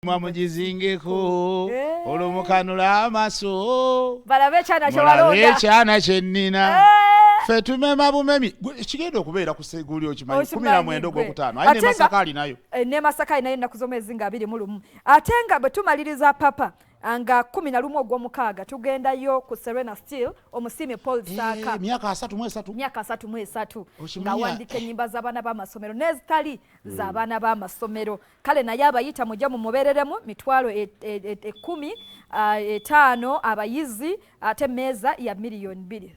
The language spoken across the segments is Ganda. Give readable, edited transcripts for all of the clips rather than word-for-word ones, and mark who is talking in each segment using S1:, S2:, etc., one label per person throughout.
S1: Mwamujizingeko olumukanula amaso
S2: balabe kyana kyo walonda
S1: balabe kyana kyennina fe tumema bumemi kigenda okubeera ku seguli okimanyi 19 ogwokutaano ayi ne Masaka alinayo
S2: ne Masaka alinayo ennaku z'omwezi nga 21 ate nga bwe tumaliriza papa anga 11 ogw'omukaaga tugendayo ku Serena Steel omusime Paul Saka
S1: myaka 33
S2: nga wandika ennyimba z'abaana b'amasomero n'ezitali z'abaana b'amasomero kale naye abayita mujja mu mubeereremu mitwalo 15 abayizi ate meeza ya miliyoni 2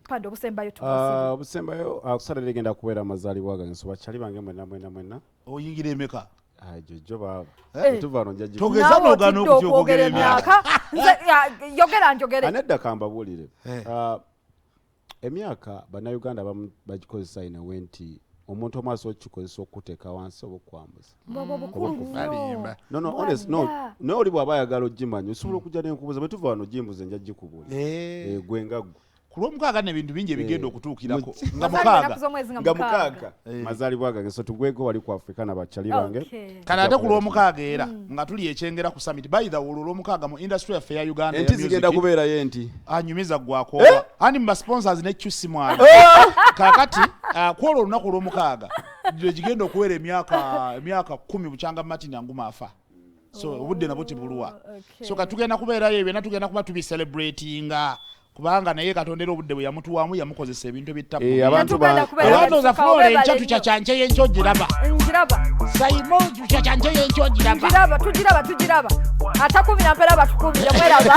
S2: pande obusembayo tubasiba
S3: obusembayo akusala legenda kubeera amazaalibwa gange so bakyali bange mwenna
S1: oyingira emeka
S3: jojo baba tuvano njaji
S1: togeza nogano okukyogera emyaka
S2: yogera njogere
S3: anedda kambabulire emyaka bannayuganda bagikozesa ina wenti omuntu omwaso okikozesa okuteeka wansi obukwambuza no oli bw'aba ayagala ogimanyi osobola okujja nenkubuuza bwe tuva wano gimbuze nja gikubulira gwe nga ggwe
S1: kulwomukaaga n'ebintu bingi ebigenda okutuukirako
S2: nga
S3: mukaaga mazaalibwa gange so tugweko wali ku Afrika n'abakyali bange
S1: kale ate kulwomukaaga era nga tuli ekyengera ku summit by the way olwomukaaga mu industry yaffe ya Uganda
S3: enti zigenda kubeerayo enti
S1: anyumiza gwakooba ani mba sponsors ne QC mwali kakati kwolwo olunaku olwomukaaga gigenda okuwera emyaka 10 bukyanga Martin Anguma afa so obudde nabwo tibulwa so katugenda kubeerayo ebyo natugenda kuba tubi celebratinga kubanga naye katondera obudde bwe yamutuwamu yamukozesa ebintu ebittapu
S2: abantu
S1: za flora enchatu kyakyanche yencho giraba saimo kyakyanche yencho giraba
S2: tugiraba atakubira mpera batukubira mweraba